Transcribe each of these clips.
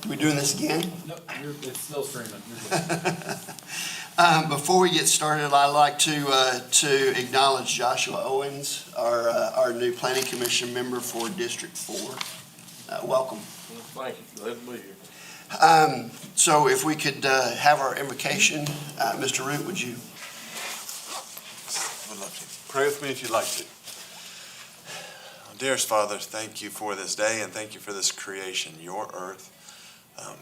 We doing this again? Nope, it's still streaming. Before we get started, I'd like to acknowledge Joshua Owens, our new Planning Commission member for District 4. Welcome. Thank you. Glad to be here. So if we could have our invocation, Mr. Root, would you? Would love to. Pray with me if you'd like to. Dearest Father, thank you for this day and thank you for this creation, your earth.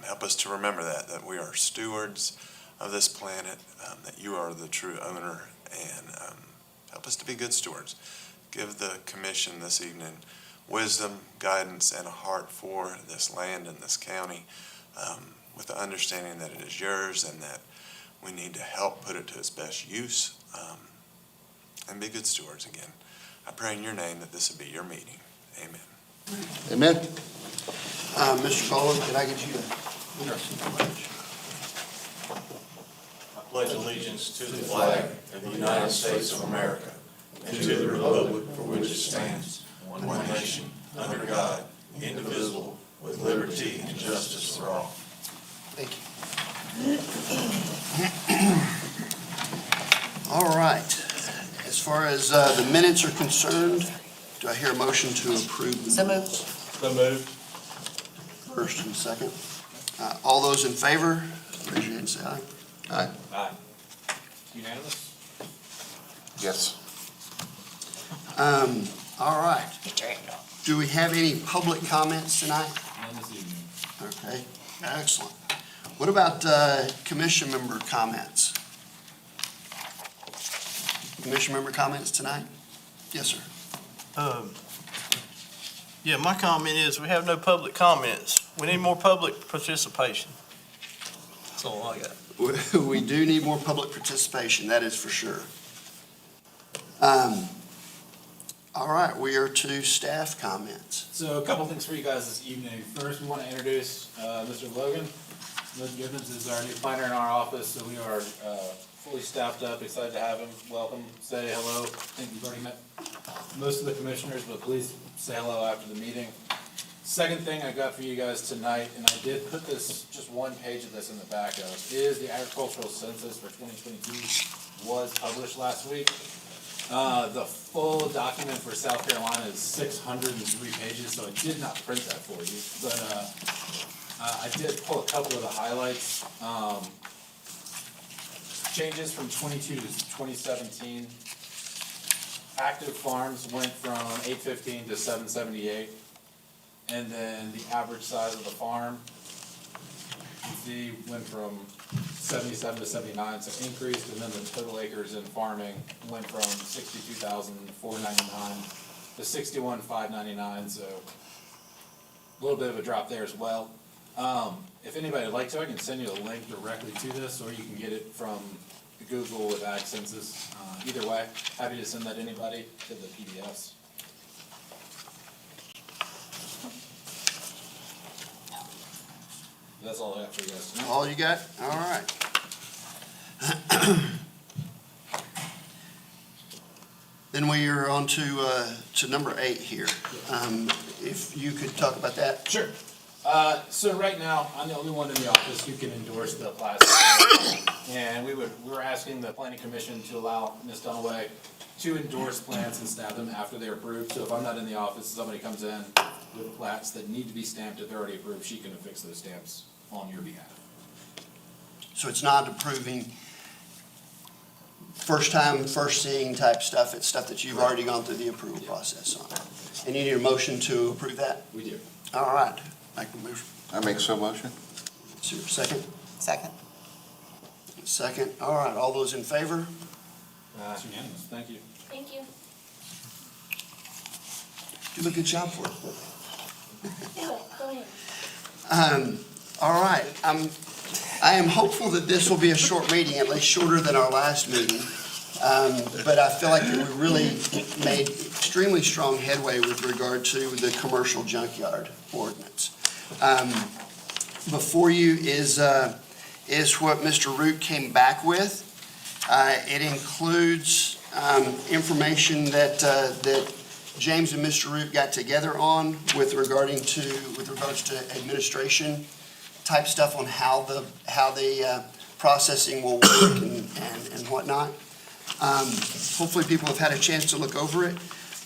Help us to remember that we are stewards of this planet, that you are the true owner, and help us to be good stewards. Give the commission this evening wisdom, guidance, and a heart for this land and this county, with the understanding that it is yours and that we need to help put it to its best use, and be good stewards again. I pray in your name that this would be your meeting. Amen. Amen. Mr. Colin, can I get you to? I pledge allegiance to the flag of the United States of America and to the republic for which it stands, one nation, under God, indivisible, with liberty and justice for all. Thank you. All right. As far as the minutes are concerned, do I hear a motion to approve the minutes? So moved. First and second. All those in favor, raise your hand and say aye. Aye. Aye. Unanimous? Yes. All right. Do we have any public comments tonight? None this evening. Okay, excellent. What about commission member comments? Commission member comments tonight? Yes, sir. Yeah, my comment is we have no public comments. We need more public participation. That's all I got. We do need more public participation, that is for sure. All right, we are to staff comments. So a couple things for you guys this evening. First, we want to introduce Mr. Logan. Logan Gibbons is our new planner in our office, so we are fully staffed up, excited to have him. Welcome, say hello. I think you've already met most of the commissioners, but please say hello after the meeting. Second thing I got for you guys tonight, and I did put this, just one page of this in the back of, is the agricultural census for 2022 was published last week. The full document for South Carolina is 603 pages, so I did not print that for you, but I did pull a couple of the highlights. Changes from 22 to 2017. Active farms went from 815 to 778. And then the average size of the farm, you see, went from 77 to 79, so increased. And then the total acres in farming went from 62,499 to 61,599, so a little bit of a drop there as well. If anybody would like to, I can send you a link directly to this, or you can get it from Google with Ag Census. Either way, happy to send that to anybody to the PDFs. That's all I got for you guys tonight. All you got? All right. Then we are on to number 8 here. If you could talk about that. Sure. So right now, I'm the only one in the office who can endorse the plastic. And we're asking the planning commission to allow Ms. Dunaway to endorse plants and stamp them after they're approved. So if I'm not in the office, somebody comes in with plats that need to be stamped, if they're already approved, she can affix those stamps on your behalf. So it's not approving first time, first seeing type stuff. It's stuff that you've already gone through the approval process on. And you need a motion to approve that? We do. All right. Make the motion. I make so motion. Second? Second. Second. All right. All those in favor? It's unanimous. Thank you. Thank you. Do a good job for us. Go ahead. All right. I am hopeful that this will be a short meeting, at least shorter than our last meeting. But I feel like we really made extremely strong headway with regard to the commercial junkyard ordinance. Before you is what Mr. Root came back with. It includes information that James and Mr. Root got together on with regards to administration type stuff on how the processing will work and whatnot. Hopefully people have had a chance to look over it,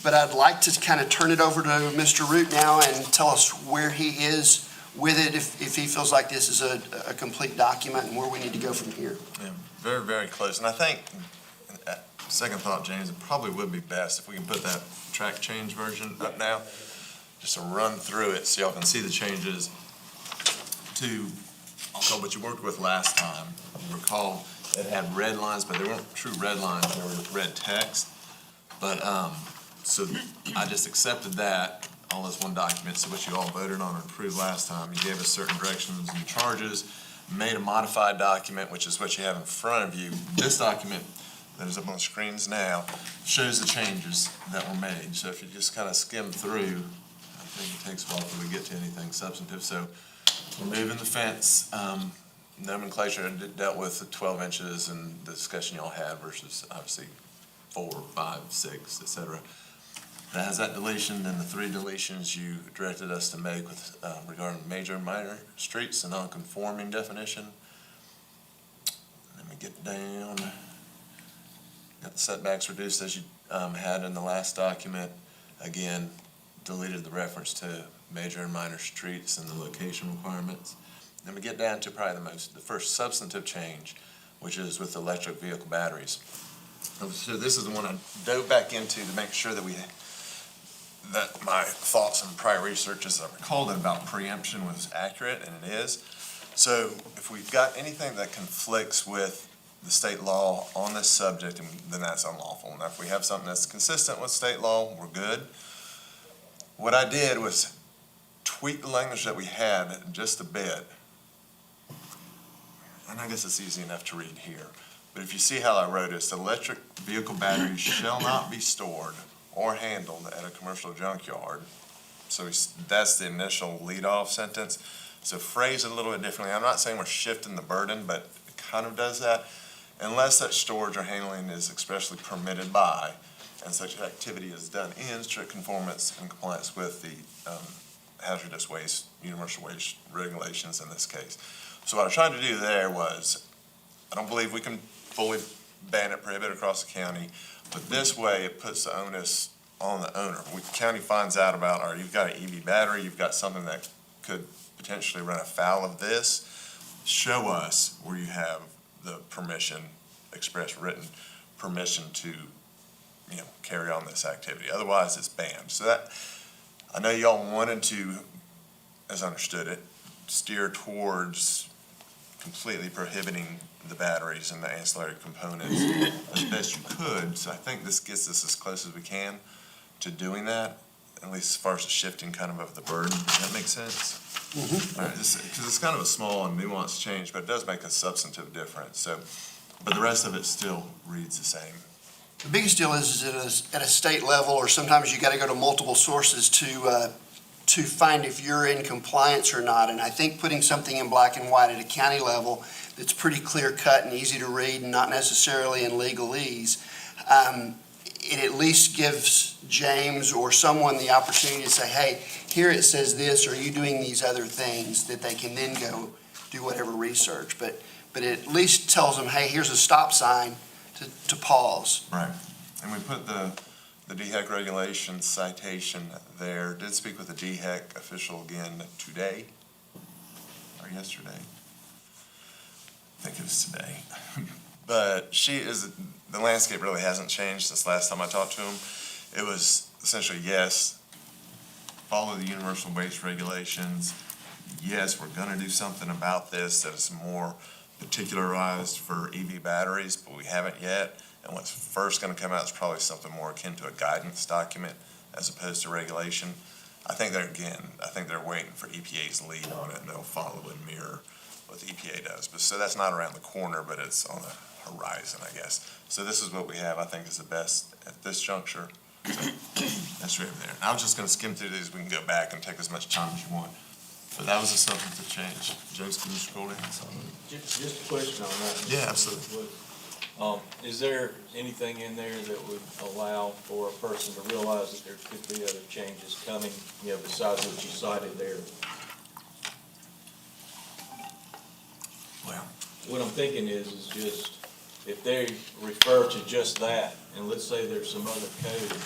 but I'd like to kind of turn it over to Mr. Root now and tell us where he is with it, if he feels like this is a complete document and where we need to go from here. Yeah, very, very close. And I think, second thought, James, it probably would be best if we can put that track change version up now, just to run through it so y'all can see the changes to, I'll call what you worked with last time. You recall it had red lines, but they weren't true red lines, they were red text. But, so I just accepted that, all as one document, so what you all voted on and approved last time. You gave us certain directions and charges, made a modified document, which is what you have in front of you. This document that is up on the screens now shows the changes that were made. So if you just kind of skim through, I think it takes a while before we get to anything substantive. So removing the fence, nomenclature dealt with the 12 inches and the discussion y'all had versus obviously 4, 5, 6, et cetera. That has that deletion, then the 3 deletions you directed us to make with regarding major and minor streets, the non-conforming definition. Let me get down. Got the setbacks reduced as you had in the last document. Again, deleted the reference to major and minor streets and the location requirements. Then we get down to probably the first substantive change, which is with electric vehicle batteries. So this is the one I dove back into to make sure that that my thoughts and prior research, as I recalled, about preemption was accurate, and it is. So if we've got anything that conflicts with the state law on this subject, then that's unlawful. Now, if we have something that's consistent with state law, we're good. What I did was tweak the language that we had just a bit. And I guess it's easy enough to read here. But if you see how I wrote it, it's electric vehicle batteries shall not be stored or handled at a commercial junkyard. So that's the initial lead-off sentence. So phrase it a little bit differently. I'm not saying we're shifting the burden, but it kind of does that. Unless such storage or handling is expressly permitted by, and such activity is done in strict conformance and compliance with the hazardous waste, universal waste regulations in this case. So what I tried to do there was, I don't believe we can fully ban it, prohibit it across the county, but this way it puts the onus on the owner. When the county finds out about, or you've got an EV battery, you've got something that could potentially run afoul of this, show us where you have the permission, express written permission to, carry on this activity. Otherwise, it's banned. So that, I know y'all wanted to, as I understood it, steer towards completely prohibiting the batteries and the ancillary components as best you could. So I think this gets us as close as we can to doing that, at least as far as the shifting kind of the burden. Does that make sense? Mm-hmm. All right, because it's kind of a small and nuanced change, but it does make a substantive difference. So, but the rest of it still reads the same. The biggest deal is at a state level, or sometimes you got to go to multiple sources to find if you're in compliance or not. And I think putting something in black and white at a county level that's pretty clear cut and easy to read and not necessarily in legalese, it at least gives James or someone the opportunity to say, hey, here it says this, are you doing these other things, that they can then go do whatever research. But it at least tells them, hey, here's a stop sign to pause. Right. And we put the DHEC regulation citation there. Did speak with the DHEC official again today or yesterday. I think it was today. But the landscape really hasn't changed since last time I talked to him. It was essentially, yes, follow the universal waste regulations. Yes, we're gonna do something about this that is more particularized for EV batteries, but we haven't yet. And what's first gonna come out is probably something more akin to a guidance document as opposed to regulation. I think they're waiting for EPA's lead on it, and they'll follow and mirror what the EPA does. But so that's not around the corner, but it's on the horizon, I guess. So this is what we have, I think, is the best at this juncture. So that's right there. And I was just gonna skim through these. We can go back and take as much time as you want. But that was a substantive change. Joseph, can you scroll down? Just a question on that. Yeah, absolutely. Is there anything in there that would allow for a person to realize that there could be other changes coming, besides what you cited there? Well, What I'm thinking is just, if they refer to just that, and let's say there's some other code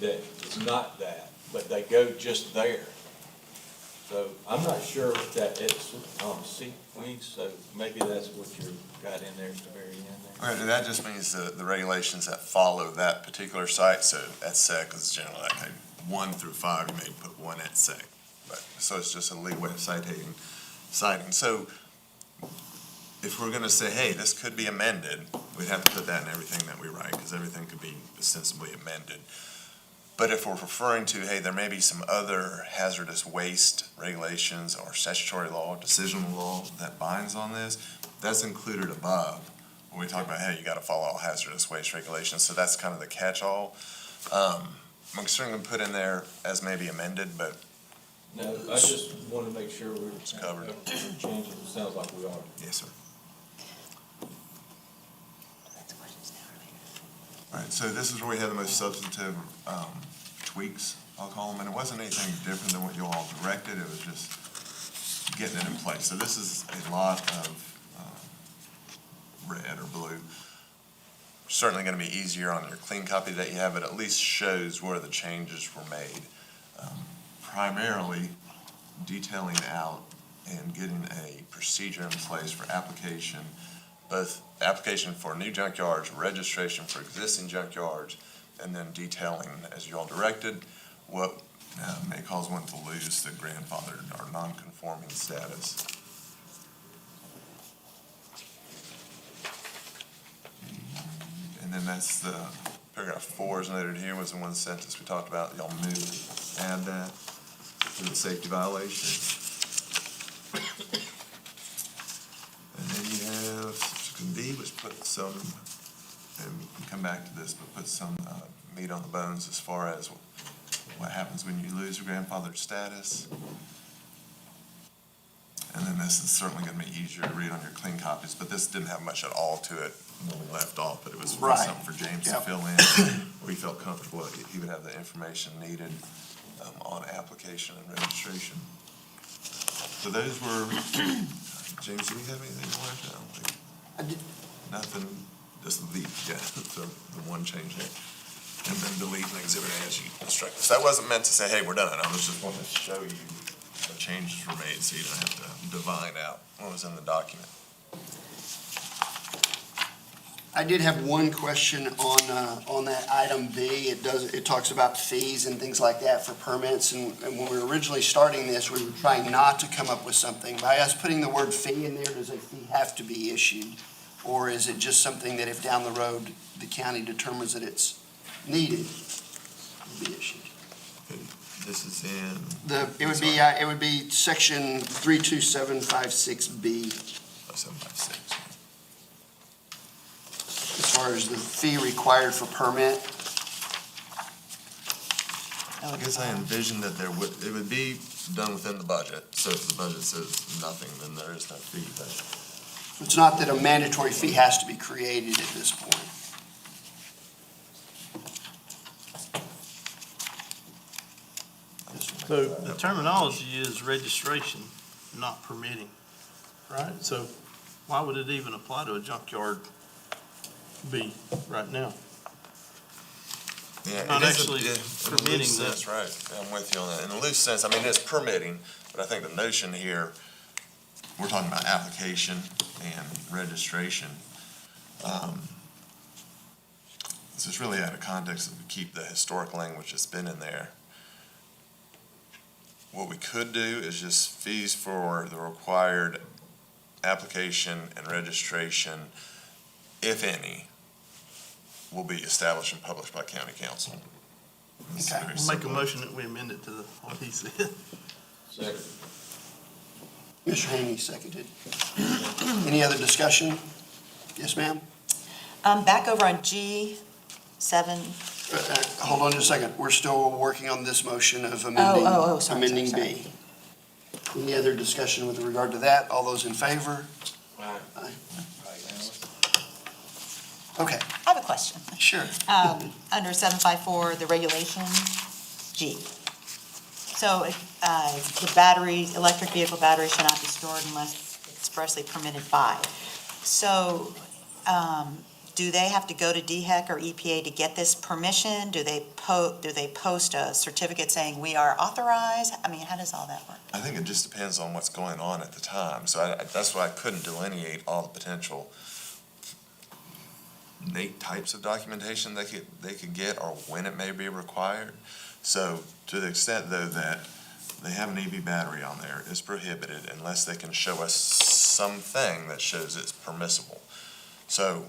that is not that, but they go just there. So I'm not sure if that it's, sequence, so maybe that's what you got in there at the very end there. okay, that just means the regulations that follow that particular site, so at SEC is generally like 1 through 5, you may put 1 at SEC. But, so it's just a legal way of citing. So if we're gonna say, hey, this could be amended, we'd have to put that in everything that we write, because everything could be ostensibly amended. But if we're referring to, hey, there may be some other hazardous waste regulations or statutory law, decisional law that binds on this, that's included above. When we talk about, hey, you gotta follow all hazardous waste regulations, so that's kind of the catch-all. I'm certainly gonna put in there as maybe amended, but No, I just want to make sure we're covered. changing, it sounds like we are. yes, sir. All right, so this is where we have the most substantive tweaks, I'll call them, and it wasn't anything different than what you all directed, it was just getting it in place. So this is a lot of red or blue. Certainly gonna be easier on your clean copy that you have, it at least shows where the changes were made. Primarily detailing out and getting a procedure in place for application, both application for new junkyards, registration for existing junkyards, and then detailing, as you all directed, what may cause one to lose the grandfathered or non-conforming status. And then that's the, paragraph 4 is noted here, was the one sentence we talked about, y'all moved, add that to the safety violation. And then you have section D, which put some, and we can come back to this, but put some meat on the bones as far as what happens when you lose your grandfathered status. And then this is certainly gonna be easier to read on your clean copies, but this didn't have much at all to it when we left off, but it was Right. something for James to Yep. fill in. We felt comfortable that he would have the information needed on application and registration. So those were, James, do you have anything to add? I don't think, I did- nothing, just delete, yeah, so the one change there. And then delete an exhibit as you instructed. So that wasn't meant to say, hey, we're done, I was just wanting to show you what changes were made, so you don't have to divine out what was in the document. I did have one question on that item B. It talks about fees and things like that for permits, and when we were originally starting this, we were trying not to come up with something. By us putting the word fee in there, does a fee have to be issued? Or is it just something that if down the road, the county determines that it's needed, will be issued? This is in. It would be section 32756B, 756. as far as the fee required for permit. I guess I envisioned that it would be done within the budget, so if the budget says nothing, then there is no fee, but. It's not that a mandatory fee has to be created at this point. So the terminology is registration, not permitting, right? So why would it even apply to a junkyard B right now? Yeah, Not it is actually in a permitting loose that. sense, right, I'm with you on that. In a loose sense, I mean, it's permitting, but I think the notion here, we're talking about application and registration. This is really out of context if we keep the historic language that's been in there. What we could do is just fees for the required application and registration, if any, will be established and published by county council. It's Okay. very I'll make a simple. motion that we amend it to what he said. Second. Mr. Haney seconded. Any other discussion? Yes, ma'am? Back over on G7, Hold on just a second. We're still working on this motion of sorry, amending sorry. B. Any other discussion with regard to that? All those in favor? Aye. Okay, I have a question. sure. Under 754, the regulation, G. So the batteries, electric vehicle batteries shall not be stored unless expressly permitted by. So, do they have to go to DHEC or EPA to get this permission? Do they post a certificate saying we are authorized? I mean, how does all that work? I think it just depends on what's going on at the time. So that's why I couldn't delineate all the potential types of documentation they could get or when it may be required. So to the extent though that they have an EV battery on there, it's prohibited unless they can show us something that shows it's permissible. So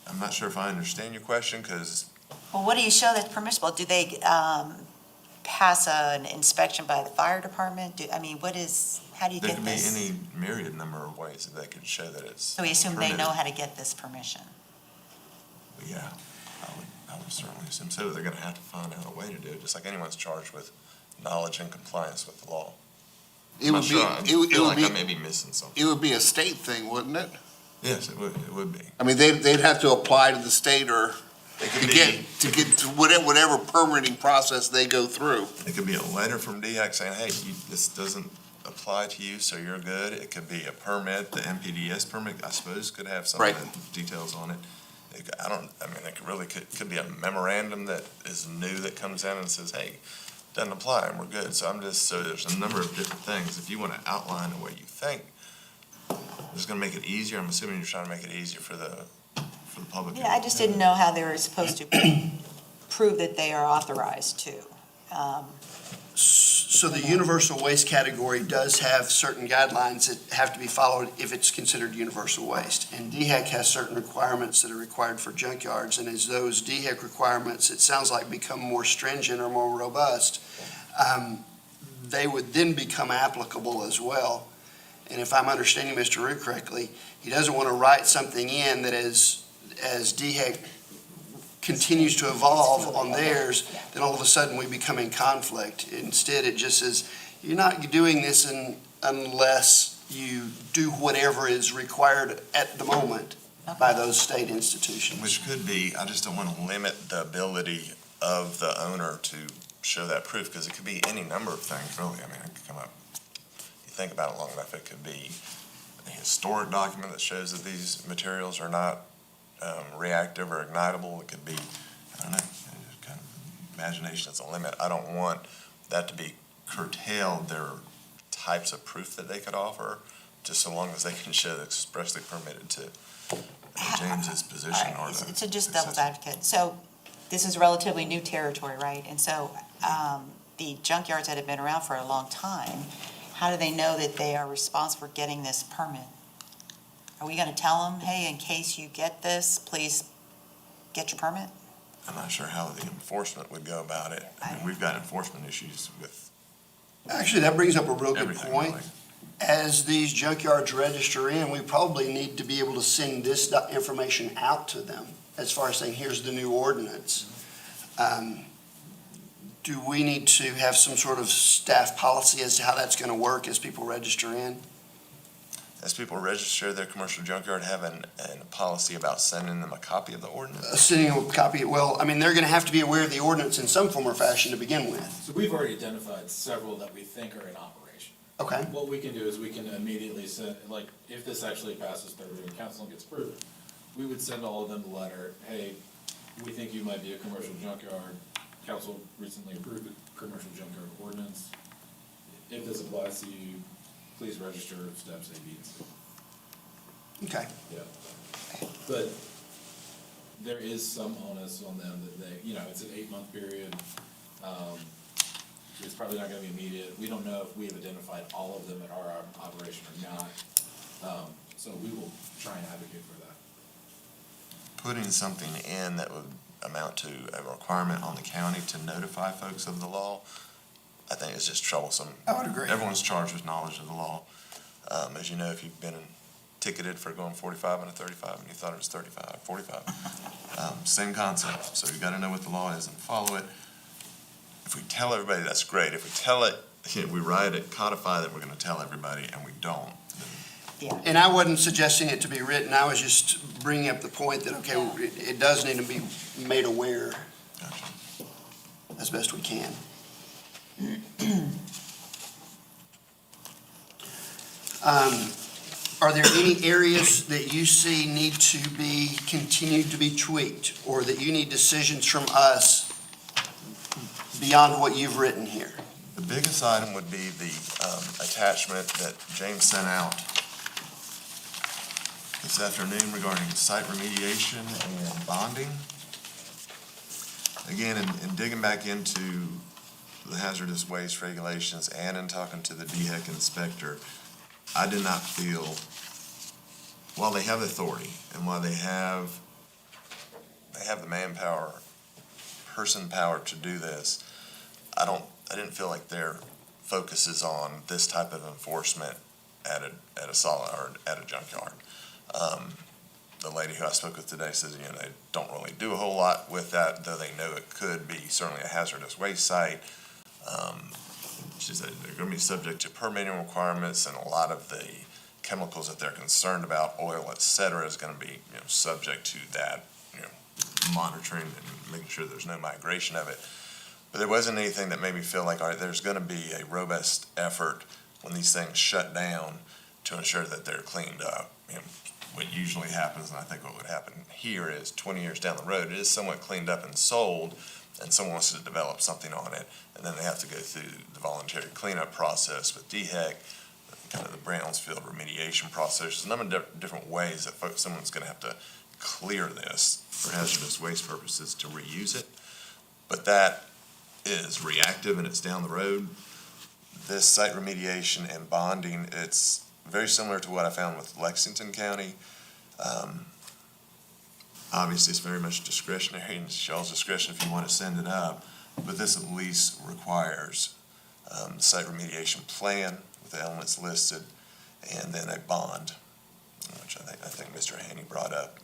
I'm not sure if I understand your question, because Well, what do you show that's permissible? Do they pass an inspection by the fire department? How do you there get could be this? any myriad number of ways that they could show that it's So we assume they know permitted. how to get this permission? Yeah, I would certainly assume so. They're gonna have to find out a way to do it, just like anyone's charged with knowledge and compliance with the law. It I'm would not be, sure. I it would feel like I be, may be missing something. it would be a state thing, wouldn't it? Yes, it would be. I mean, they'd have to apply to the state or It to could get to whatever permitting process they go through. It could be a letter from DHEC saying, hey, this doesn't apply to you, so you're good. It could be a permit, the MPDS permit, I suppose, could have some of Right. the details on it. It could be a memorandum that is new that comes in and says, hey, doesn't apply, and we're good. So there's a number of different things. If you want to outline the way you think, it's gonna make it easier. I'm assuming you're trying to make it easier for the public. Yeah, I just didn't know how they were supposed to prove that they are authorized to. So the universal waste category does have certain guidelines that have to be followed if it's considered universal waste. And DHEC has certain requirements that are required for junkyards, and as those DHEC requirements, it sounds like, become more stringent or more robust, they would then become applicable as well. And if I'm understanding Mr. Root correctly, he doesn't want to write something in that as DHEC continues to evolve on theirs, then all of a sudden we become in conflict. Instead, it just says, you're not doing this unless you do whatever is required at the moment by those state institutions. Which could be, I just don't want to limit the ability of the owner to show that proof, because it could be any number of things, really. I mean, it could come up, you think about it long enough, it could be a historic document that shows that these materials are not reactive or ignitable. It could be, I don't know, kind of imagination is a limit. I don't want that to be curtailed, their types of proof that they could offer, just so long as they can show that's expressly permitted to James's position or the. So just devil's advocate, so this is relatively new territory, right? And so the junkyards that have been around for a long time, how do they know that they are responsible for getting this permit? Are we gonna tell them, hey, in case you get this, please get your permit? I'm not sure how the enforcement would go about it. I mean, we've got enforcement issues with Actually, that brings up a real good everything, point. really. As these junkyards register in, we probably need to be able to send this information out to them as far as saying, here's the new ordinance. Do we need to have some sort of staff policy as to how that's going to work as people register in? As people register their commercial junkyard, have a policy about sending them a copy of the ordinance? Sending a copy, well, I mean, they're going to have to be aware of the ordinance in some form or fashion to begin with. So we've already identified several that we think are in operation. Okay? What we can do is we can immediately send, like, if this actually passes third reading council and gets approved, we would send all of them the letter, hey, we think you might be a commercial junkyard. Council recently approved a commercial junkyard ordinance. If this applies to you, please register steps A, B, and C. Okay. Yeah. But there is some onus on them that they, it's an 8-month period. It's probably not gonna be immediate. We don't know if we have identified all of them at our operation or not. So we will try and advocate for that. Putting something in that would amount to a requirement on the county to notify folks of the law, I think is just troublesome. I would agree. Everyone's charged with knowledge of the law. As you know, if you've been ticketed for going 45 and a 35 and you thought it was 35, 45, same concept. So you gotta know what the law is and follow it. If we tell everybody, that's great. If we tell it, we write it, codify that we're gonna tell everybody, and we don't, then Yeah. And I wasn't suggesting it to be written, I was just bringing up the point that, okay, it does need to be made aware gotcha. as best we can. Are there any areas that you see need to be, continued to be tweaked, or that you need decisions from us beyond what you've written here? The biggest item would be the attachment that James sent out this afternoon regarding site remediation and bonding. Again, in digging back into the hazardous waste regulations and in talking to the DHEC inspector, I did not feel, while they have authority and while they have the manpower, person power to do this, I didn't feel like their focus is on this type of enforcement at a solid, or at a junkyard. The lady who I spoke with today says, they don't really do a whole lot with that, though they know it could be certainly a hazardous waste site. She said they're gonna be subject to permitting requirements, and a lot of the chemicals that they're concerned about, oil, et cetera, is gonna be, subject to that, monitoring and making sure there's no migration of it. But there wasn't anything that made me feel like, all right, there's gonna be a robust effort when these things shut down to ensure that they're cleaned up. What usually happens, and I think what would happen here is 20 years down the road, it is somewhat cleaned up and sold, and someone wants to develop something on it, and then they have to go through the voluntary cleanup process with DHEC, kind of the Brownsfield remediation process. There's a number of different ways that someone's gonna have to clear this for hazardous waste purposes to reuse it. But that is reactive and it's down the road. This site remediation and bonding, it's very similar to what I found with Lexington County. Obviously, it's very much discretionary, and it's y'all's discretion if you want to send it up, but this at least requires site remediation plan with the elements listed, and then a bond, which I think Mr. Haney brought up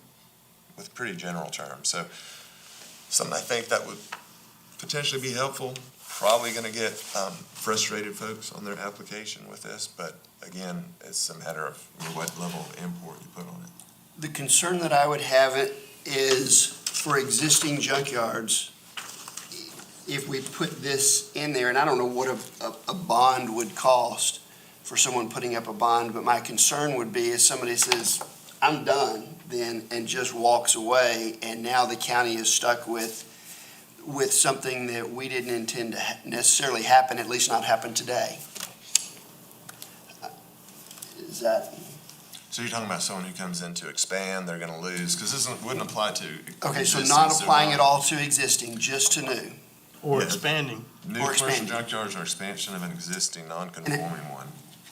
with pretty general terms. So something I think that would potentially be helpful. Probably going to get frustrated folks on their application with this, but again, it's a matter of what level of import you put on it. The concern that I would have it is for existing junkyards, if we put this in there, and I don't know what a bond would cost for someone putting up a bond, but my concern would be if somebody says, I'm done, then, and just walks away, and now the county is stuck with something that we didn't intend to necessarily happen, at least not happen today. Is that, So you're talking about someone who comes in to expand, they're going to lose, because this wouldn't apply to. okay, so existing, not applying it all to existing, just to new. Or Yeah. expanding. New Or commercial expanding. junkyards or expansion of an existing non-conforming one,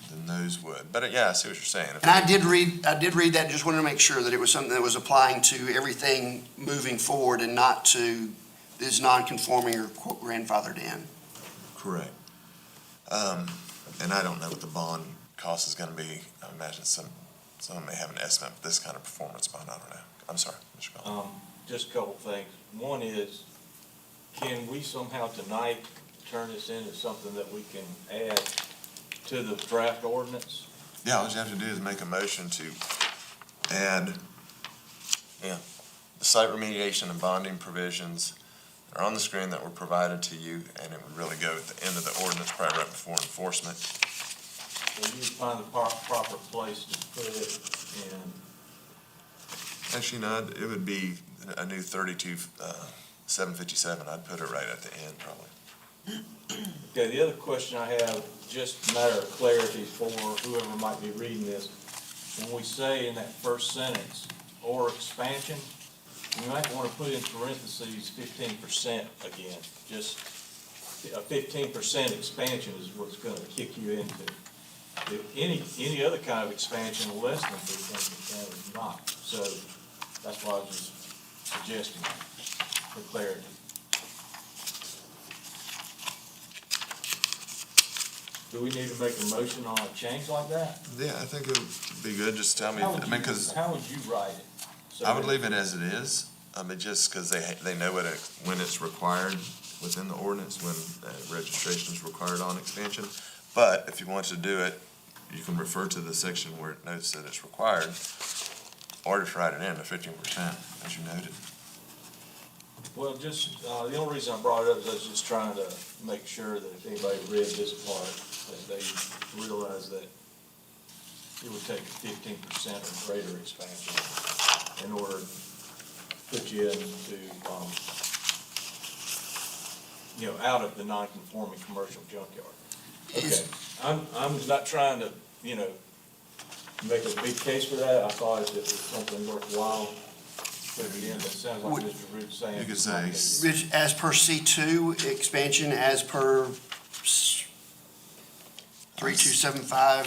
then those would. But yeah, I see what you're saying. And I did read that, just wanted to make sure that it was something that was applying to everything moving forward and not to this non-conforming or quote grandfathered in. Correct. And I don't know what the bond cost is going to be. I imagine someone may have an estimate of this kind of performance bond. I don't know. I'm sorry, Mr. Collins. Just a couple things. One is, can we somehow tonight turn this into something that we can add to the draft ordinance? Yeah, all you have to do is make a motion to add, the site remediation and bonding provisions that are on the screen that were provided to you, and it would really go at the end of the ordinance, probably right before enforcement. So you find the proper place to put it in. Actually, no, it would be a new 32,757. I'd put it right at the end, probably. Okay, the other question I have, just a matter of clarity for whoever might be reading this. When we say in that first sentence, or expansion, you might want to put in parentheses 15% again. Just a 15% expansion is what's going to kick you into. If any other kind of expansion less than 15% is not. So that's why I was just suggesting for clarity. Do we need to make a motion on a change like that? Yeah, I think it would be good, just tell me, How I would mean, you- because How would you write it? So I would that- leave it as it is, just because they know when it's required within the ordinance, when registration is required on expansion. But if you want to do it, you can refer to the section where it notes that it's required, or just write it in to 15%, as you noted. Well, just, the only reason I brought it up is I was just trying to make sure that if anybody read this part, that they realize that it would take a 15% or greater expansion in order to put you into, out of the non-conforming commercial junkyard. Okay, I'm not trying to, make a big case for that. I thought if it was something worthwhile, but again, it sounds like Mr. Root's saying. You could say Rich, as per C2, expansion as per 3275,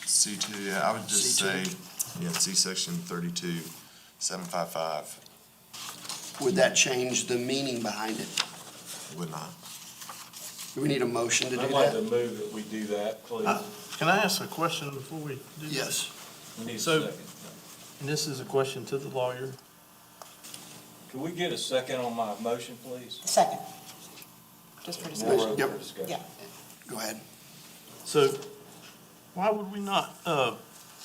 C2, yeah, I would just say, C2. C section 32,755 would that change the meaning behind it? would not. Do we need a motion to do I'd like to that? move that we do that, please. Can I ask a question before we do that? Yes. We need a So- second. And this is a question to the lawyer. Can we get a second on my motion, please? Second. Just for discussion. More Yep. for discussion. Yeah. Go ahead. So why would we not,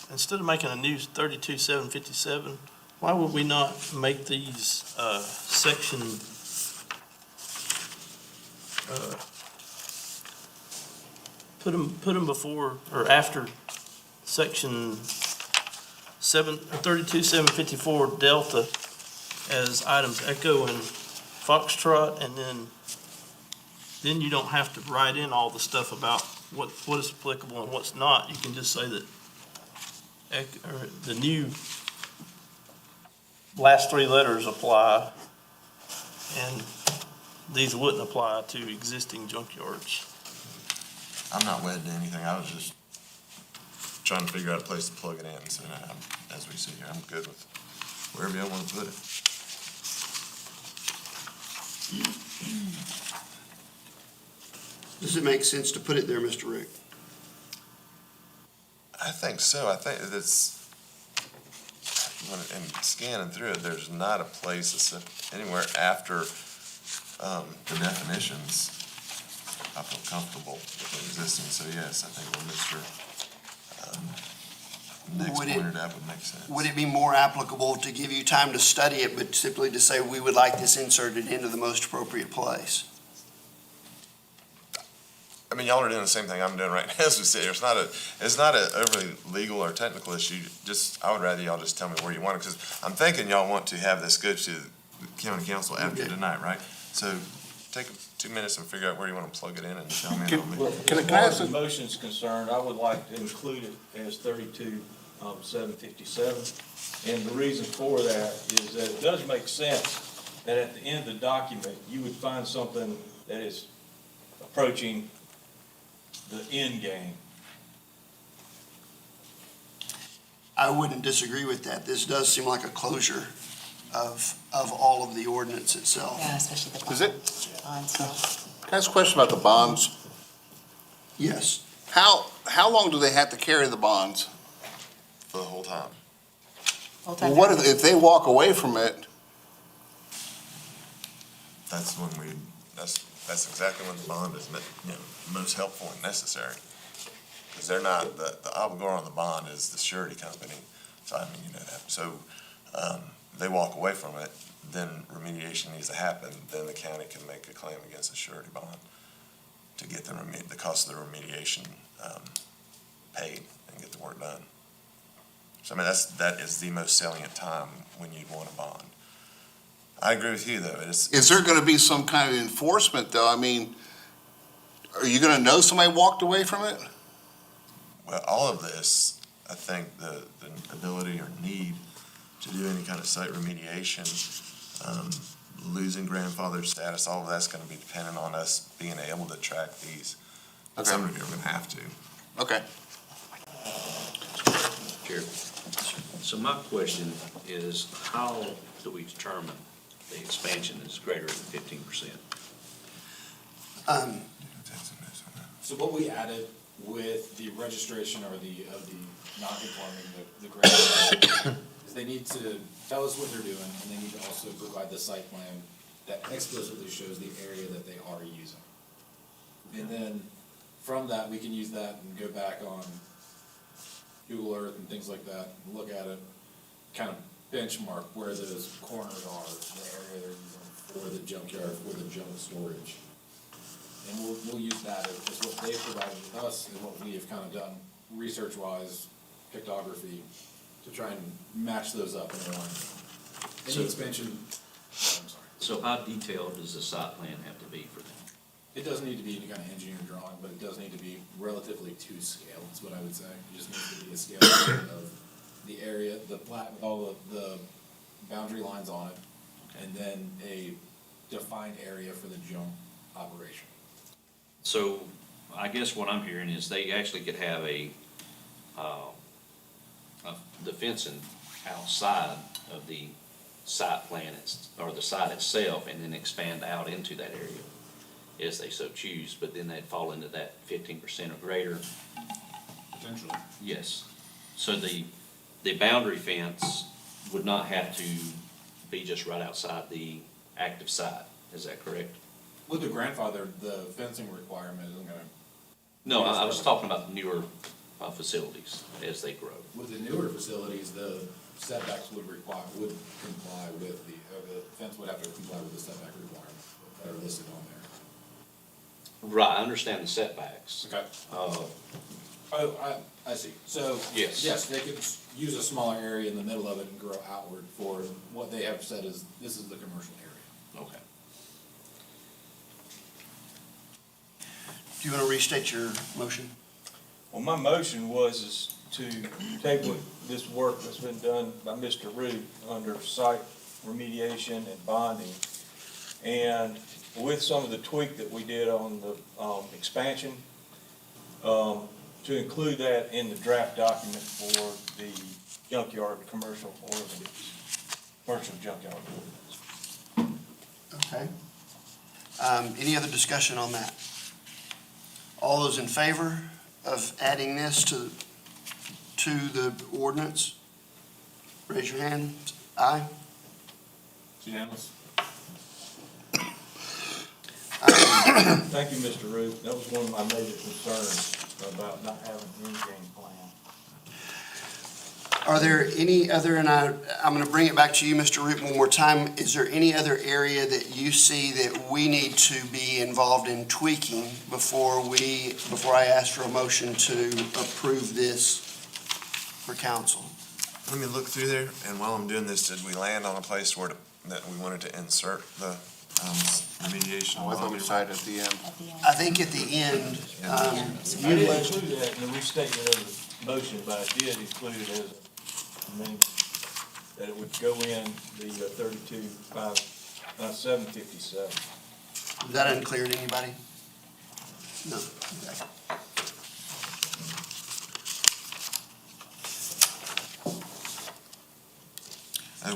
instead of making a new 32,757, why would we not make these, section, put them before or after section 32,754 Delta as items Echo and Foxtrot, and then you don't have to write in all the stuff about what is applicable and what's not. You can just say that the new last three letters apply, and these wouldn't apply to existing junkyards. I'm not wedded to anything, I was just trying to figure out a place to plug it in, so as we sit here, I'm good with wherever y'all want to put it. Does it make sense to put it there, Mr. Rick? I think so. I think it's, in scanning through it, there's not a place anywhere after the definitions. I feel comfortable with existing, so yes, I think what Mr. Nick's Would it- pointed out would make sense. Would it be more applicable to give you time to study it, but simply to say, we would like this inserted into the most appropriate place? I mean, y'all are doing the same thing I'm doing right now as we sit here. It's not a overly legal or technical issue. I would rather y'all just tell me where you want it, because I'm thinking y'all want to have this go to the county council after Okay. tonight, right? So take 2 minutes and figure out where you want to plug it in and tell me. Well, Can I as far ask as the a- motion's concerned, I would like to include it as 32,757. And the reason for that is that it does make sense that at the end of the document, you would find something that is approaching the end game. I wouldn't disagree with that. This does seem like a closure of all of the ordinance itself. Yeah, especially the Is it- bond stuff. Can I ask a question about the bonds? Yes. How long do they have to carry the bonds? For the whole time. Well, what if they walk away from it? That's that's exactly when the bond is, most helpful and necessary. Because they're not, the obligor on the bond is the surety company. So, I mean, you know that. So, they walk away from it, then remediation needs to happen, then the county can make a claim against the surety bond to get the cost of the remediation, paid and get the work done. So, I mean, that is the most salient time when you'd want a bond. I agree with you, though. Is there gonna be some kind of enforcement, though? I mean, are you gonna know somebody walked away from it? Well, all of this, I think the ability or need to do any kind of site remediation, losing grandfather status, all of that's gonna be dependent on us being able to track these. To Okay. some degree, we're gonna have to. Okay. Chair. So my question is, how do we determine the expansion is greater than 15%? So what we added with the registration or of the non-conforming, the grant, is they need to tell us what they're doing, and they need to also provide the site plan that explicitly shows the area that they are using. And then from that, we can use that and go back on Google Earth and things like that, and look at it, kind of benchmark where those corners are, the area they're using for the junkyard, for the junk storage. And we'll use that as what they've provided with us and what we have kind of done research-wise pictography to try and match those up in one. Any So- expansion, I'm sorry. So how detailed does the site plan have to be for that? It doesn't need to be any kind of engineering drawing, but it does need to be relatively to scale, is what I would say. It just needs to be a scale of the area, the plat with all the boundary lines on it, and then a defined area for the junk operation. So I guess what I'm hearing is they actually could have the fencing outside of the site plan, or the site itself, and then expand out into that area as they so choose, but then they'd fall into that 15% or greater. Potentially. Yes. So the boundary fence would not have to be just right outside the active site, is that correct? With the grandfather, the fencing requirement isn't gonna, No, I was talking about the newer facilities as they grow. with the newer facilities, the setbacks would comply with the fence would have to comply with the setback requirements that are listed on there. Right, I understand the setbacks. Okay. I see. So. Yes. Yes, they could use a smaller area in the middle of it and grow outward for what they have said is, this is the commercial area. Okay. Do you want to restate your motion? Well, my motion is to table this work that's been done by Mr. Root under site remediation and bonding. And with some of the tweak that we did on the, expansion, to include that in the draft document for the junkyard commercial ordinance, commercial junkyard ordinance. Okay. Any other discussion on that? All those in favor of adding this to the ordinance? Raise your hand. Aye. It's unanimous. Thank you, Mr. Root. That was one of my major concerns about not having an in-game plan. Are there any other, and I'm going to bring it back to you, Mr. Root, one more time. Is there any other area that you see that we need to be involved in tweaking before I ask for a motion to approve this for council? Let me look through there, and while I'm doing this, did we land on a place that we wanted to insert the remediation? I thought we decided at the end. At the end. I think at the end, I didn't include that in the restatement of the motion, but I did include it as a amendment, that it would go in the 757. is that unclear to anybody? No. Okay.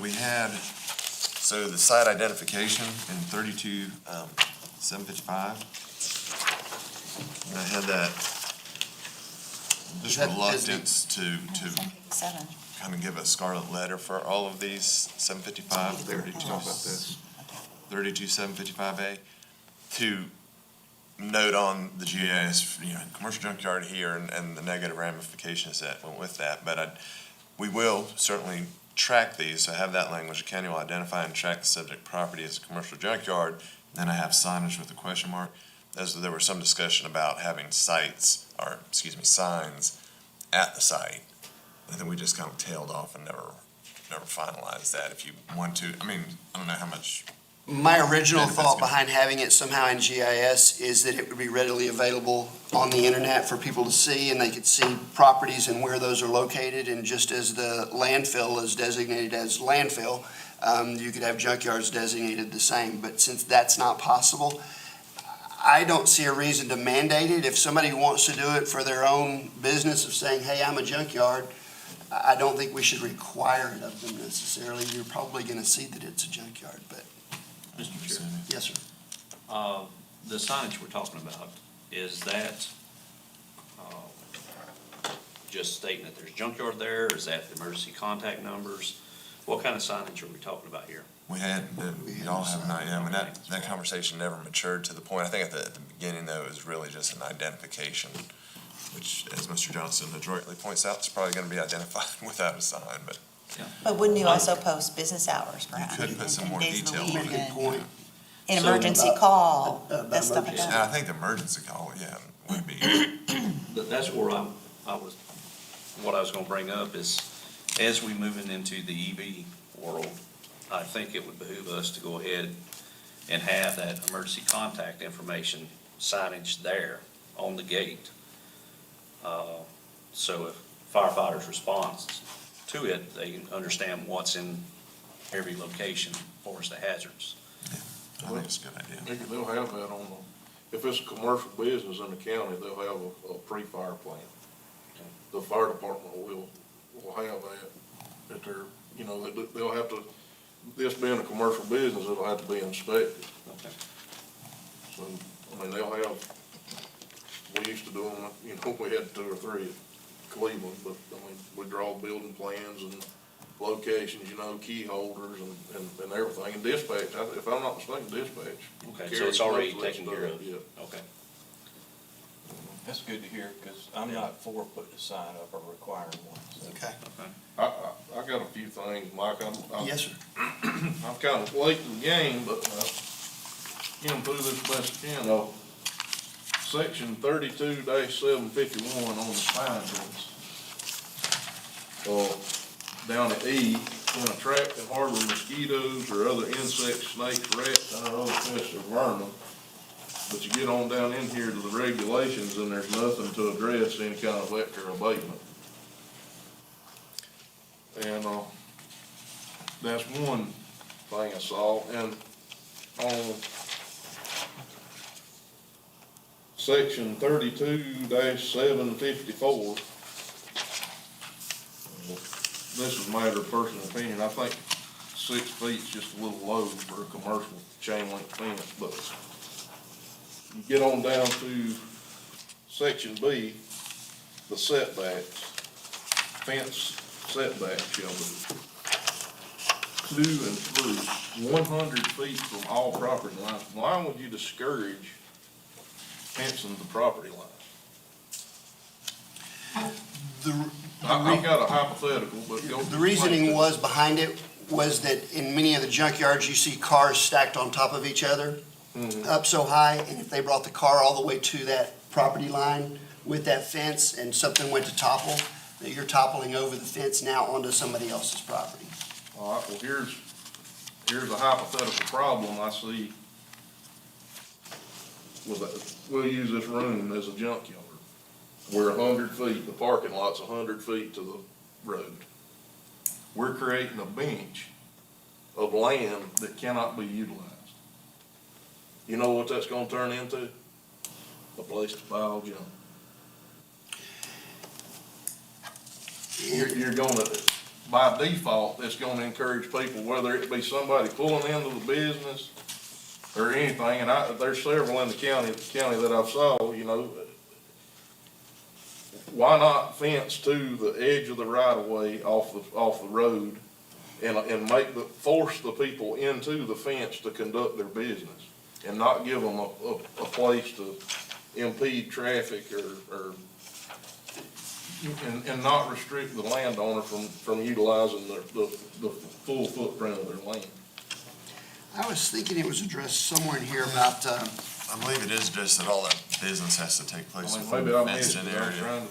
We had, so the site identification in 32,755. And I had that, Is just that- reluctance to 757. kind of give a scarlet letter for all of these, 755, 32, Talk about this. 755A, to note on the GIS, commercial junkyard here and the negative ramifications that went with that. But we will certainly track these, so I have that language. The county will identify and track the subject property as a commercial junkyard. Then I have signage with a question mark. There was some discussion about having signs at the site. I think we just kind of tailed off and never finalized that. If you want to, I don't know how much. My original Benefits thought gonna- behind having it somehow in GIS is that it would be readily available on the internet for people to see, and they could see properties and where those are located. And just as the landfill is designated as landfill, you could have junkyards designated the same. But since that's not possible, I don't see a reason to mandate it. If somebody wants to do it for their own business of saying, hey, I'm a junkyard, I don't think we should require it of them necessarily. You're probably going to see that it's a junkyard, but Mr. Chair, yes, sir. the signage we're talking about, is that just stating that there's junkyard there? Is that the emergency contact numbers? What kind of signage are we talking about here? We all have not, that conversation never matured to the point. I think at the beginning, though, it was really just an identification, which, as Mr. Johnson adroitly points out, is probably going to be identified without a sign, but But wouldn't you also post business hours, perhaps? could put some and more days of the detail week on it. Good and point. An So- emergency call, that stuff like and that. I think the emergency call, would be, But that's where I was what I was gonna bring up is, as we moving into the EV world, I think it would behoove us to go ahead and have that emergency contact information signage there on the gate. So if firefighters respond to it, they can understand what's in every location for us, the hazards. I think it's a good idea. They'll have that on the, if it's a commercial business in the county, they'll have a pre-fire plan. The fire department will have that, at their, you know, they'll have to, this being a commercial business, it'll have to be inspected. Okay. So, I mean, they'll have, we used to do them, you know, we had 2 or 3 at Cleveland, but, I mean, we draw building plans and locations, you know, key holders and everything, and dispatch, if I'm not mistaken, dispatch. Okay, so it's already taken care of? Yeah. Okay. That's good to hear, because I'm not for putting a sign up or requiring one. So. Okay. I got a few things, Mike, I'm Yes, sir. I'm kind of late in the game, but, getting through this best I can. Section 32-751 on the sign ordinance. Down at E, when a trap can harbor mosquitoes or other insects, snakes, rats, and other pests or vermin. But you get on down in here to the regulations and there's nothing to address any kind of vector abatement. And, that's one thing I saw, and on section 32-754, this is a matter of personal opinion, I think 6 feet's just a little low for a commercial chain link fence, but you get on down to section B, the setbacks, fence setbacks shall be 2 and 3, 100 feet from all property lines. Why would you discourage fencing the property line? I've got a hypothetical, but go. The reasoning was behind it was that in many of the junkyards, you see cars stacked on top of each other, up so high, and if they brought the car all the way to that property line with that fence and something went to topple, that you're toppling over the fence now onto somebody else's property. All right, well, here's a hypothetical problem I see with that. We'll use this room as a junkyard. We're 100 feet, the parking lot's 100 feet to the road. We're creating a bench of land that cannot be utilized. You know what that's gonna turn into? A place to pile junk. You're gonna, by default, it's gonna encourage people, whether it be somebody pulling into the business or anything, and there's several in the county that I've saw, you know. Why not fence to the edge of the right of way off the road and force the people into the fence to conduct their business and not give them a place to impede traffic or not restrict the landowner from utilizing the full footprint of their land. I was thinking it was addressed somewhere in here about, I believe it is just that all that business has to take place I mean, within maybe I the missed fenced it, in I was area.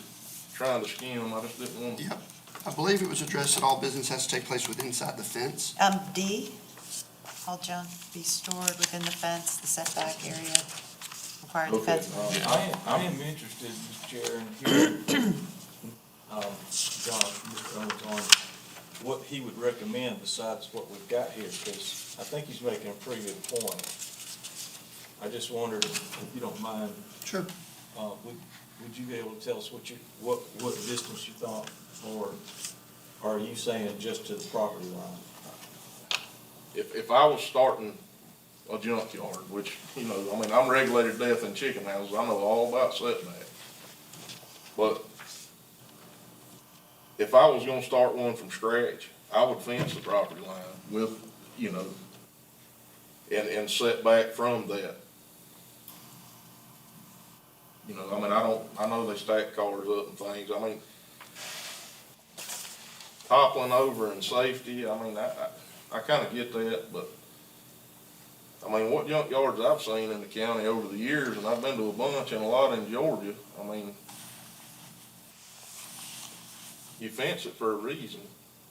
trying to skim, I just didn't want to. yep, I believe it was addressed that all business has to take place within inside the fence. D, all junk be stored within the fence, the setback area required Okay, fence. I am interested, Mr. Chair, in hearing, John, Mr. Owens, on what he would recommend besides what we've got here, because I think he's making a pretty good point. I just wondered, if you don't mind, Sure. would you be able to tell us what distance you thought, or are you saying just to the property line? If I was starting a junkyard, which, you know, I mean, I'm regulated death in chicken houses, I know all about setback. But if I was gonna start one from scratch, I would fence the property line with, you know, and set back from that. You know, I mean, I know they stack cars up and things, I mean, toppling over and safety, I mean, I kinda get that, but, I mean, what junkyards I've seen in the county over the years, and I've been to a bunch and a lot in Georgia, I mean, you fence it for a reason,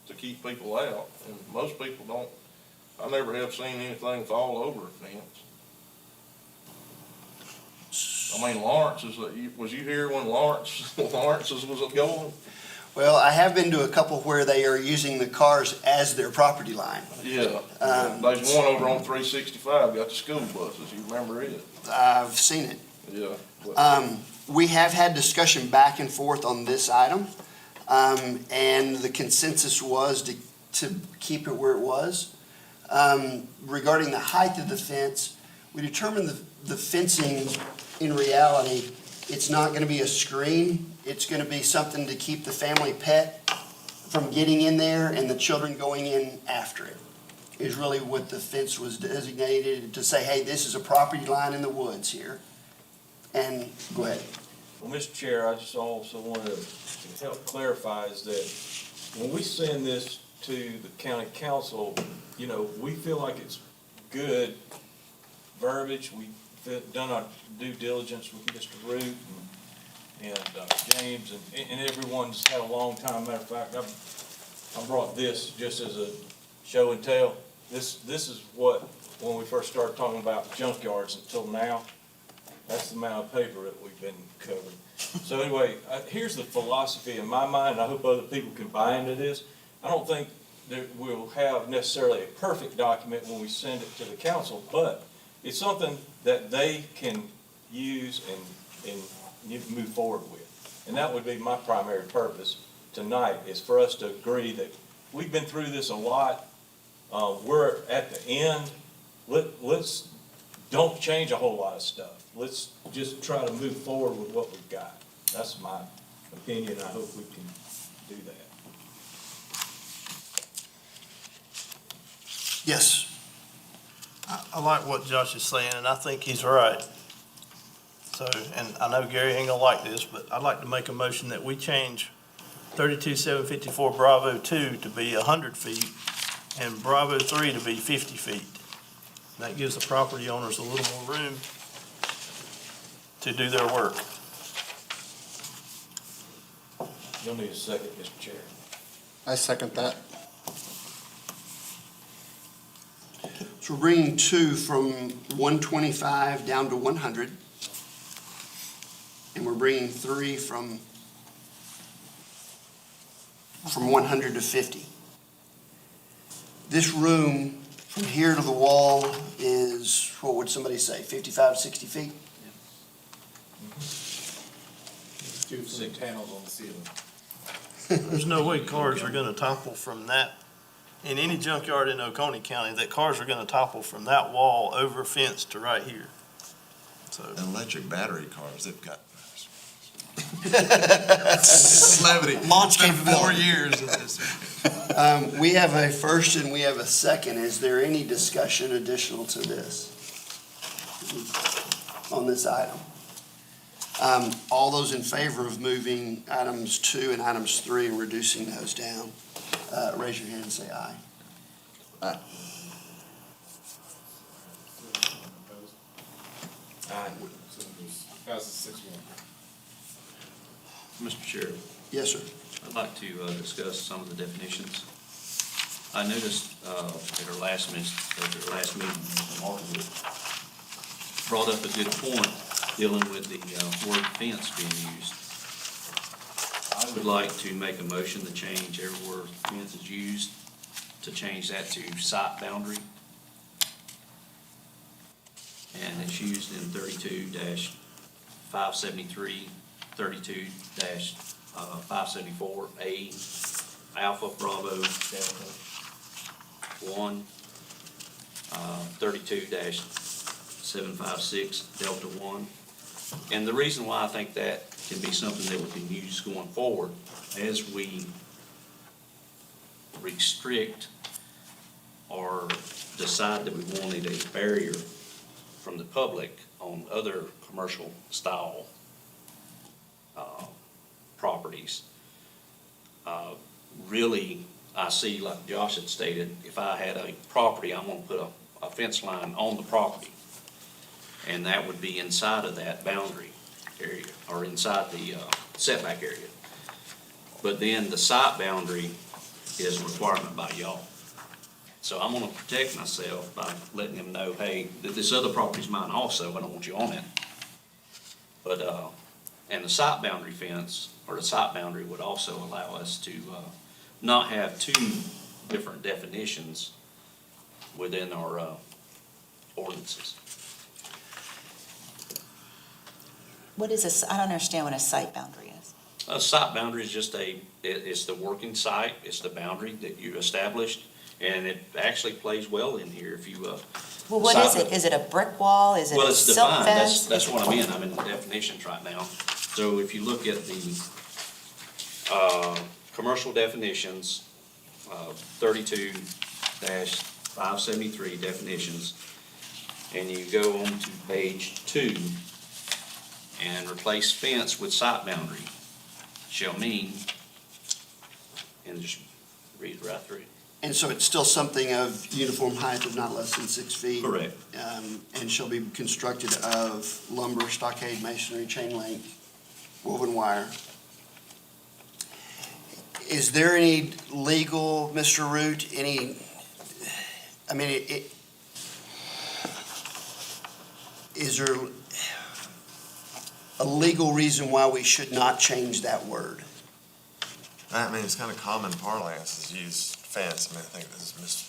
to keep people out, and most people don't. I never have seen anything fall over a fence. I mean, Lawrence's, was you here when Lawrence's was going? Well, I have been to a couple where they are using the cars as their property line. Yeah, there's one over on 365, got the school buses, you remember it? I've seen it. Yeah. but- We have had discussion back and forth on this item, and the consensus was to keep it where it was. Regarding the height of the fence, we determined the fencing, in reality, it's not gonna be a screen. It's gonna be something to keep the family pet from getting in there and the children going in after it, is really what the fence was designated, to say, hey, this is a property line in the woods here. And, go ahead. Well, Mr. Chair, I just also want to help clarify is that when we send this to the county council, you know, we feel like it's good verbiage. We've done our due diligence with Mr. Root and James, and everyone's had a long time. Matter of fact, I brought this just as a show and tell. This is what, when we first started talking about junkyards until now, that's the amount of paper that we've been covering. So anyway, here's the philosophy in my mind, and I hope other people can buy into this. I don't think that we'll have necessarily a perfect document when we send it to the council, but it's something that they can use and move forward with. And that would be my primary purpose tonight, is for us to agree that we've been through this a lot. We're at the end. Let's don't change a whole lot of stuff. Let's just try to move forward with what we've got. That's my opinion. I hope we can do that. Yes. I like what Josh is saying, and I think he's right. So, and I know Gary ain't gonna like this, but I'd like to make a motion that we change 32-754 Bravo 2 to be 100 feet and Bravo 3 to be 50 feet. That gives the property owners a little more room to do their work. You'll need a second, Mr. Chair. I second that. So we're bringing 2 from 125 down to 100. And we're bringing 3 from 100 to 50. This room from here to the wall is, what would somebody say, 55, 60 feet? 2 foot panels on the ceiling. There's no way cars are gonna topple from that, in any junkyard in Oconee County, that cars are gonna topple from that wall over fence to right here. So, Electric battery cars, they've got. Celebrity. Launch It's been 4 capability. years of this. We have a first and we have a second. Is there any discussion additional to this? On this item? All those in favor of moving items 2 and items 3 and reducing those down, raise your hand and say aye. Aye. So it passes 6-1. Mr. Chair, Yes, sir. I'd like to discuss some of the definitions. I noticed at our last meeting, Martin brought up a good point dealing with the word fence being used. I would like to make a motion to change every word fence is used, to change that to site boundary. And it's used in 32-573, 32-574A, Alpha Bravo Delta 1, 32-756 Delta 1. And the reason why I think that can be something that we can use going forward as we restrict or decide that we wanted a barrier from the public on other commercial style properties. Really, I see, like Josh had stated, if I had a property, I'm gonna put a fence line on the property. And that would be inside of that boundary area, or inside the setback area. But then the site boundary is a requirement by y'all. So I'm gonna protect myself by letting them know, hey, this other property's mine also, I don't want you on it. But, and the site boundary fence, or the site boundary would also allow us to, not have two different definitions within our, ordinances. What is this, I don't understand what a site boundary is. A site boundary is just it's the working site, it's the boundary that you established, and it actually plays well in here if you, Well, what is it? Is it a brick wall? Is it well, a it's silk defined, fence? that's what I'm in the definitions right now. So if you look at the, commercial definitions, 32-573 definitions, and you go on to page 2, and replace fence with site boundary, shall mean, and just read it right through. And so it's still something of uniform height of not less than 6 feet. Correct. And shall be constructed of lumber, stockade, masonry, chain link, woven wire. Is there any legal, Mr. Root, is there a legal reason why we should not change that word? I mean, it's kind of common parlance is use fence. I mean, I think this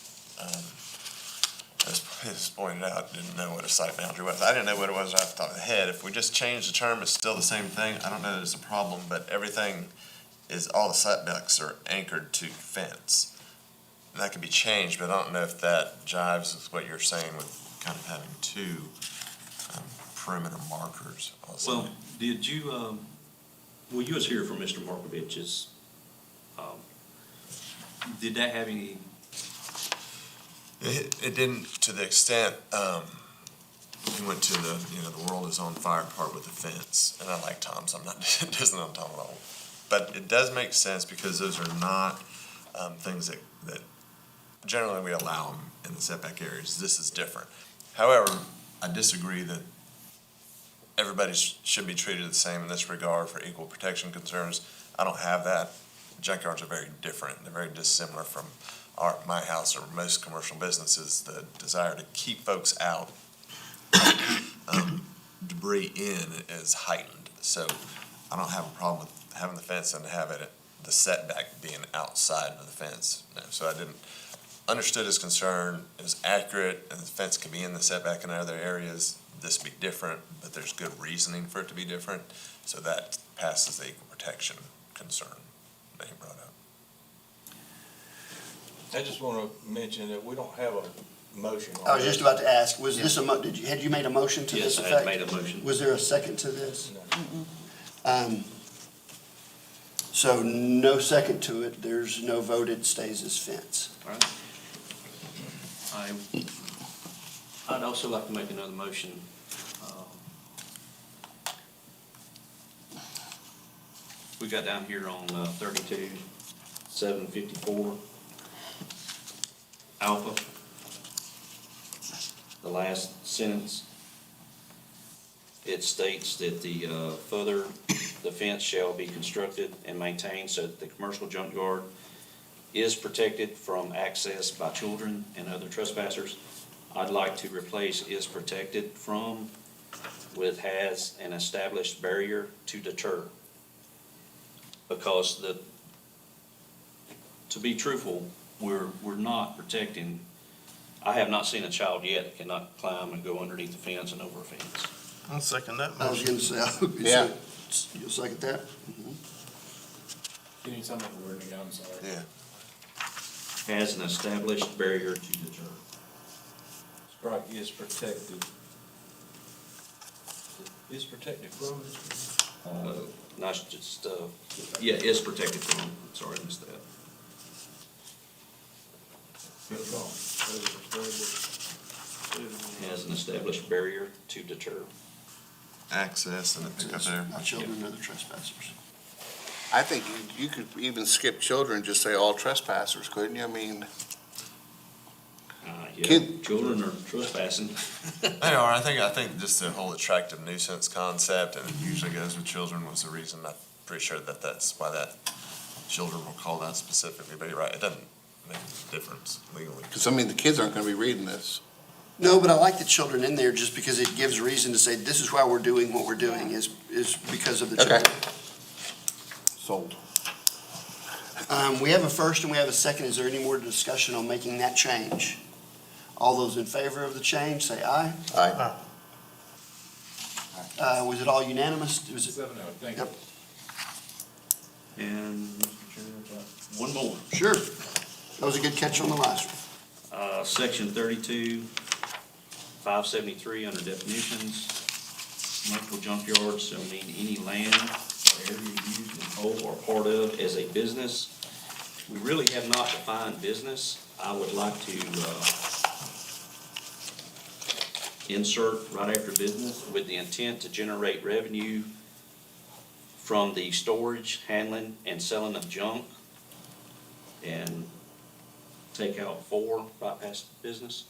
as pointed out, didn't know what a site boundary was. I didn't know what it was off the top of the head. If we just change the term, it's still the same thing. I don't know that it's a problem, but everything is, all the setbacks are anchored to fence. And that can be changed, but I don't know if that jives with what you're saying with kind of having two perimeter markers also. Well, did you, well, you was here for Mr. Markovich's, did that have any, It didn't, to the extent, he went to the world is on fire part with the fence, and I like Tom's, I'm not dissing on Tom at all. But it does make sense because those are not, things that generally we allow them in the setback areas. This is different. However, I disagree that everybody should be treated the same in this regard for equal protection concerns. I don't have that. Junkyards are very different. They're very dissimilar from my house or most commercial businesses. The desire to keep folks out, debris in is heightened. So I don't have a problem with having the fence and having the setback being outside of the fence. No, so I didn't understood his concern. It was accurate, and the fence can be in the setback in other areas. This would be different, but there's good reasoning for it to be different. So that passes the equal protection concern that he brought up. I just want to mention that we don't have a motion on I was just this. about to ask, was this had you made a motion to this yes, I effect? had made a motion. Was there a second to this? No. So no second to it, there's no vote, it stays as fence. All right. I'd also like to make another motion. We got down here on 32-754 alpha, the last sentence. It states that the fence shall be constructed and maintained so that the commercial junkyard is protected from access by children and other trespassers. I'd like to replace is protected from with has an established barrier to deter. Because to be truthful, we're not protecting, I have not seen a child yet that cannot climb and go underneath the fence and over a fence. I'll second that I was motion. gonna say, Yeah. you'll second that? You need some of the wording again, I'm sorry. Yeah. Has an established barrier to deter. Strike is protected. Is protected from? Not just, yeah, is protected from, sorry, I missed that. It's wrong. Has an established barrier to deter. Access and the pickup there. Not children and other trespassers. I think you could even skip children, and just say all trespassers, couldn't you? I mean, Yeah, Kid- children are trespassing. They are. I think just the whole attractive nuisance concept, and it usually goes with children, was the reason. I'm pretty sure that's why that children were called out specifically, but you're right, it doesn't make a difference legally. Because, I mean, the kids aren't gonna be reading this. No, but I like the children in there just because it gives reason to say, this is why we're doing what we're doing, is because of the Okay. children. Sold. We have a first and we have a second. Is there any more discussion on making that change? All those in favor of the change, say aye. Aye. Was it all unanimous? Was it? 7-0, thank you. Yep. And, Mr. Chair, one more. Sure. That was a good catch on the last one. Section 32, 573, under definitions, commercial junkyards shall mean any land or area used in whole or part of as a business. We really have not defined business. I would like to insert right after business, with the intent to generate revenue from the storage, handling, and selling of junk, and take out 4 right past business.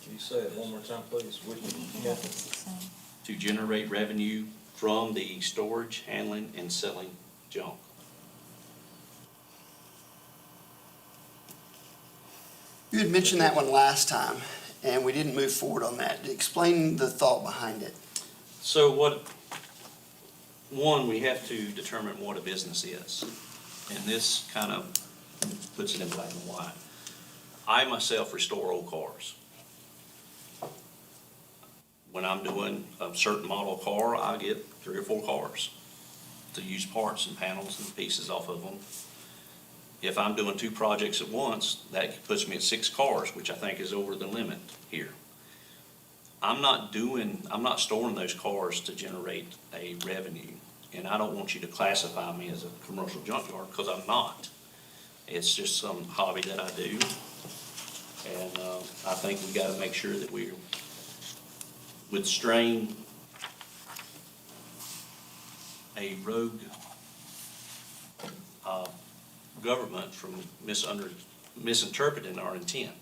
Can you say it one more time, please? Yeah. To generate revenue from the storage, handling, and selling junk. You had mentioned that one last time, and we didn't move forward on that. Explain the thought behind it. So one, we have to determine what a business is. And this kind of puts it in black and white. I myself restore old cars. When I'm doing a certain model car, I get 3 or 4 cars to use parts and panels and pieces off of them. If I'm doing 2 projects at once, that puts me at 6 cars, which I think is over the limit here. I'm not storing those cars to generate a revenue, and I don't want you to classify me as a commercial junkyard, because I'm not. It's just some hobby that I do, and I think we gotta make sure that we would strain a rogue government from misinterpreting our intent.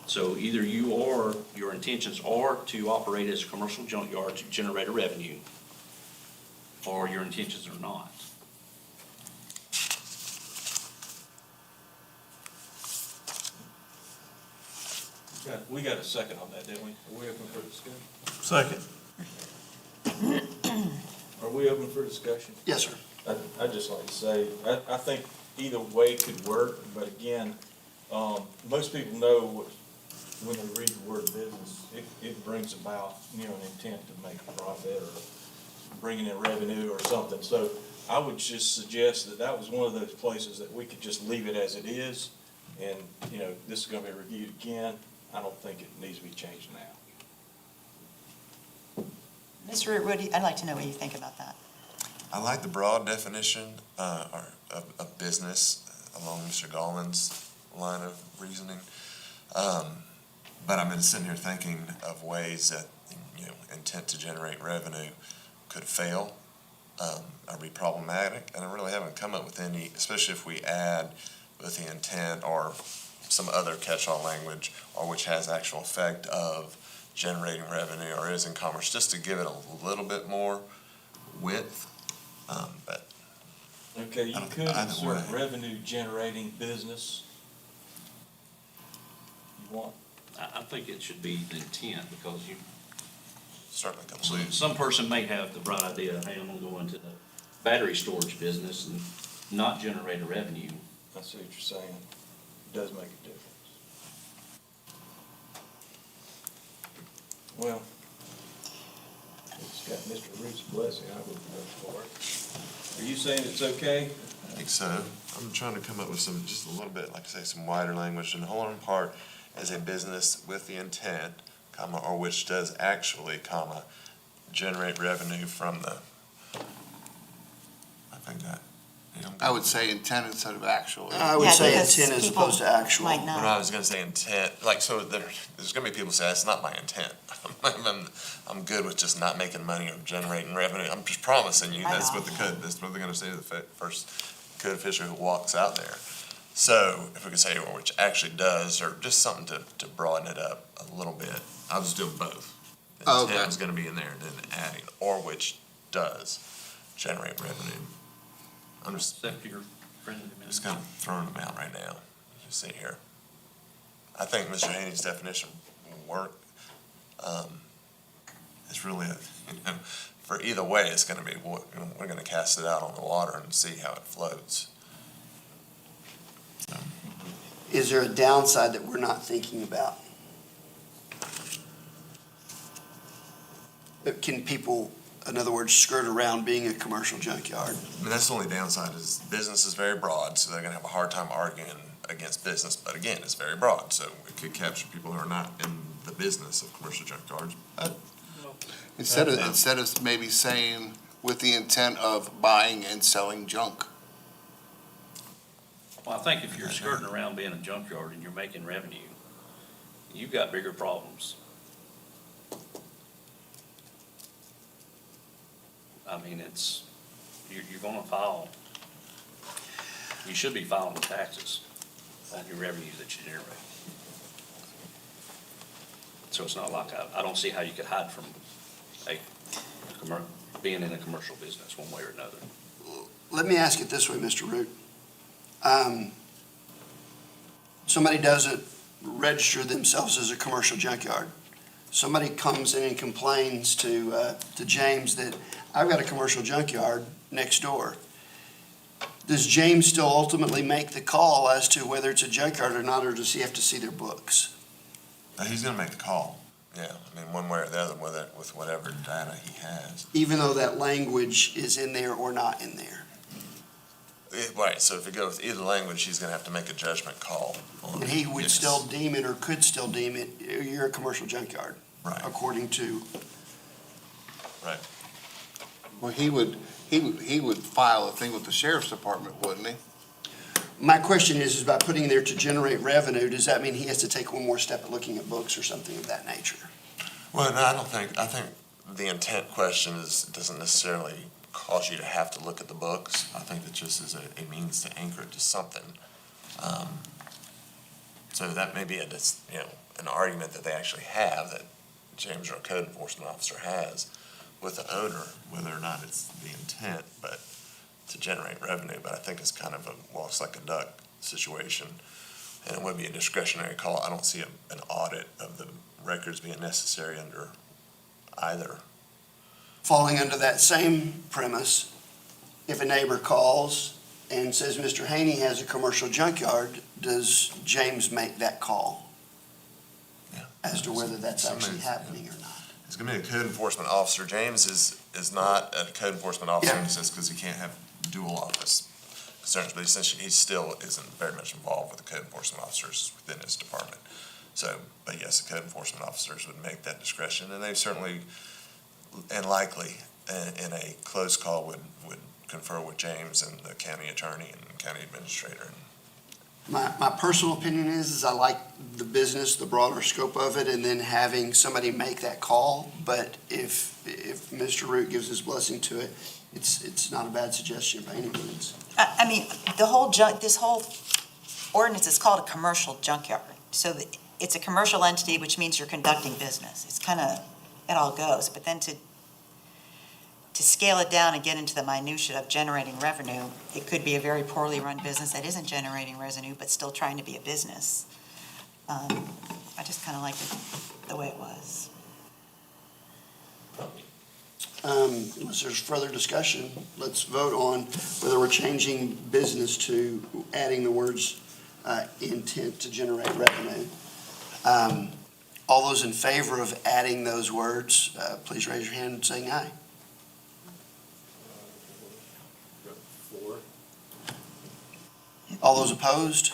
So either your intentions are to operate as a commercial junkyard to generate a revenue, or your intentions are not. We got a second on that, didn't we? Are we open for discussion? Second. Are we open for discussion? Yes, sir. I'd just like to say, I think either way could work, but again, most people know when they read the word business, it brings about, an intent to make a profit or bringing in revenue or something. So I would just suggest that was one of those places that we could just leave it as it is. And, this is gonna be reviewed again. I don't think it needs to be changed now. Mr. Root, I'd like to know what you think about that. I like the broad definition of business along Mr. Gallman's line of reasoning. But I've been sitting here thinking of ways that, intent to generate revenue could fail, or be problematic, and I really haven't come up with any, especially if we add with the intent or some other catch-all language, or which has actual effect of generating revenue or is in commerce, just to give it a little bit more width, but. Okay, you I don't- could either insert way. revenue generating business. You want, I think it should be the intent, because Certainly comes loose. some person may have the bright idea, hey, I'm gonna go into the battery storage business and not generate a revenue. I see what you're saying. It does make a difference. Well, it's got Mr. Root's blessing, I would vote for it. Are you saying it's okay? I think so. I'm trying to come up with just a little bit, like I say, some wider language, and whole or in part as a business with the intent, comma, or which does actually, comma, generate revenue from the, I think that, I would say intent instead of actual. I would Yeah, say because intent as people opposed to actual. might when not. I was gonna say intent, like, so there's gonna be people say, that's not my intent. I'm good with just not making money or generating revenue. I'm just promising you, I that's know. that's what they're gonna say to the first code official who walks out there. So if we could say, or which actually does, or just something to broaden it up a little bit, I'll just do both. The Okay. intent is gonna be in there, and then adding, or which does generate revenue. I'm just Except for your friendly amendment. Just kind of throwing them out right now, as you see here. I think Mr. Haney's definition will work. It's really, for either way, it's gonna be, we're gonna cast it out on the water and see how it floats. Is there a downside that we're not thinking about? Can people, in other words, skirt around being a commercial junkyard? I mean, that's the only downside is business is very broad, so they're gonna have a hard time arguing against business. But again, it's very broad, so it could capture people who are not in the business of commercial junkyards. But Instead of maybe saying with the intent of buying and selling junk. Well, I think if you're skirting around being a junkyard and you're making revenue, you've got bigger problems. I mean, you're gonna file, you should be filing the taxes on your revenue that you generate. So it's not like, I don't see how you could hide from being in a commercial business one way or another. Let me ask it this way, Mr. Root. Somebody doesn't register themselves as a commercial junkyard. Somebody comes in and complains to James that I've got a commercial junkyard next door. Does James still ultimately make the call as to whether it's a junkyard or not, or does he have to see their books? he's gonna make the call, yeah, I mean, one way or the other, with whatever data he has. Even though that language is in there or not in there? Right, so if you go with either language, he's gonna have to make a judgment call on. And he would Yes. still deem it, or could still deem it, you're a commercial junkyard, Right, according to, right. Well, he would file a thing with the sheriff's department, wouldn't he? my question is about putting there to generate revenue, does that mean he has to take one more step at looking at books or something of that nature? Well, no, I think the intent question doesn't necessarily cause you to have to look at the books. I think it just is a means to anchor it to something. So that may be an argument that they actually have, that James, our code enforcement officer, has with the owner, whether or not it's the intent, but to generate revenue. But I think it's kind of it's like a duck situation, and it would be a discretionary call. I don't see an audit of the records being necessary under either. Falling under that same premise, if a neighbor calls and says, Mr. Haney has a commercial junkyard, does James make that call Yeah. as to whether that's actually Somebody's- happening or not? It's gonna be a code enforcement officer. James is not a code enforcement officer in Yeah. the sense because he can't have dual office concerns, but essentially he still isn't very much involved with the code enforcement officers within his department. So, but yes, the code enforcement officers would make that discretion, and they certainly and likely in a close call would confer with James and the county attorney and county administrator. My personal opinion is I like the business, the broader scope of it, and then having somebody make that call. But if Mr. Root gives his blessing to it, it's not a bad suggestion by any means. I mean, this whole ordinance is called a commercial junkyard. So it's a commercial entity, which means you're conducting business. It's kind of, it all goes. But then to scale it down and get into the minutia of generating revenue, it could be a very poorly run business that isn't generating revenue, but still trying to be a business. I just kind of liked it the way it was. Unless there's further discussion, let's vote on whether we're changing business to adding the words intent to generate revenue. All those in favor of adding those words, please raise your hand saying aye. 4, All those opposed?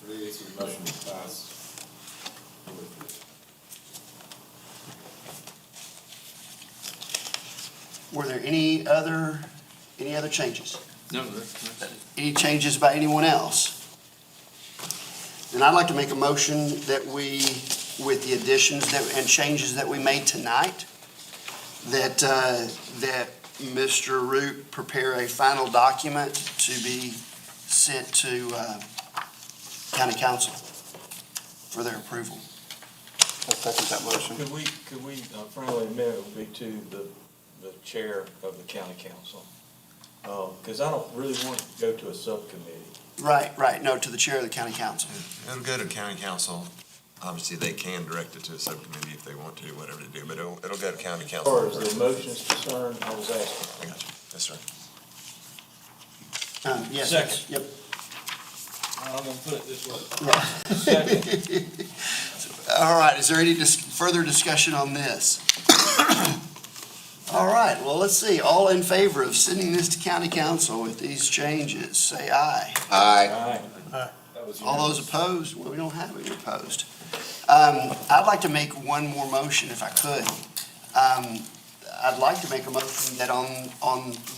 3, so the motion passed. Were there any other changes? No, that's it. Any changes by anyone else? Then I'd like to make a motion that we, with the additions and changes that we made tonight, that Mr. Root prepare a final document to be sent to county council for their approval. I second that motion. Could we, friendly amendment would be to the chair of the county council. Because I don't really want to go to a subcommittee. Right, no, to the chair of the county council. It'll go to county council. Obviously, they can direct it to a subcommittee if they want to, whatever to do, but it'll go to county As council. far as the motion's concerned, I was asking. I got you. Yes, sir. Yes. Second. Yep. I'm gonna put it this way. Second. All right, is there any further discussion on this? All right, well, let's see, all in favor of sending this to county council with these changes, say aye. Aye. Aye. That was All those unanimous. opposed? Well, we don't have any opposed. I'd like to make one more motion if I could. I'd like to make a motion that on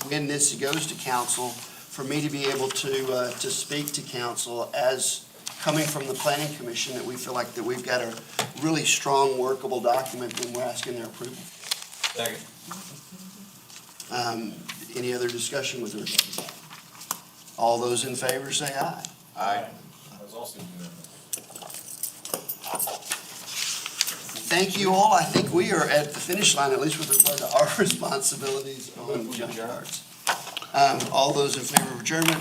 when this goes to council, for me to be able to speak to council as coming from the planning commission, that we feel like that we've got a really strong workable document when we're asking their approval. Second. Any other discussion with regard to that? All those in favor say aye. Aye. That was also unanimous. Thank you all. I think we are at the finish line, at least with regard to our responsibilities on junkyards. All those in favor of adjournment,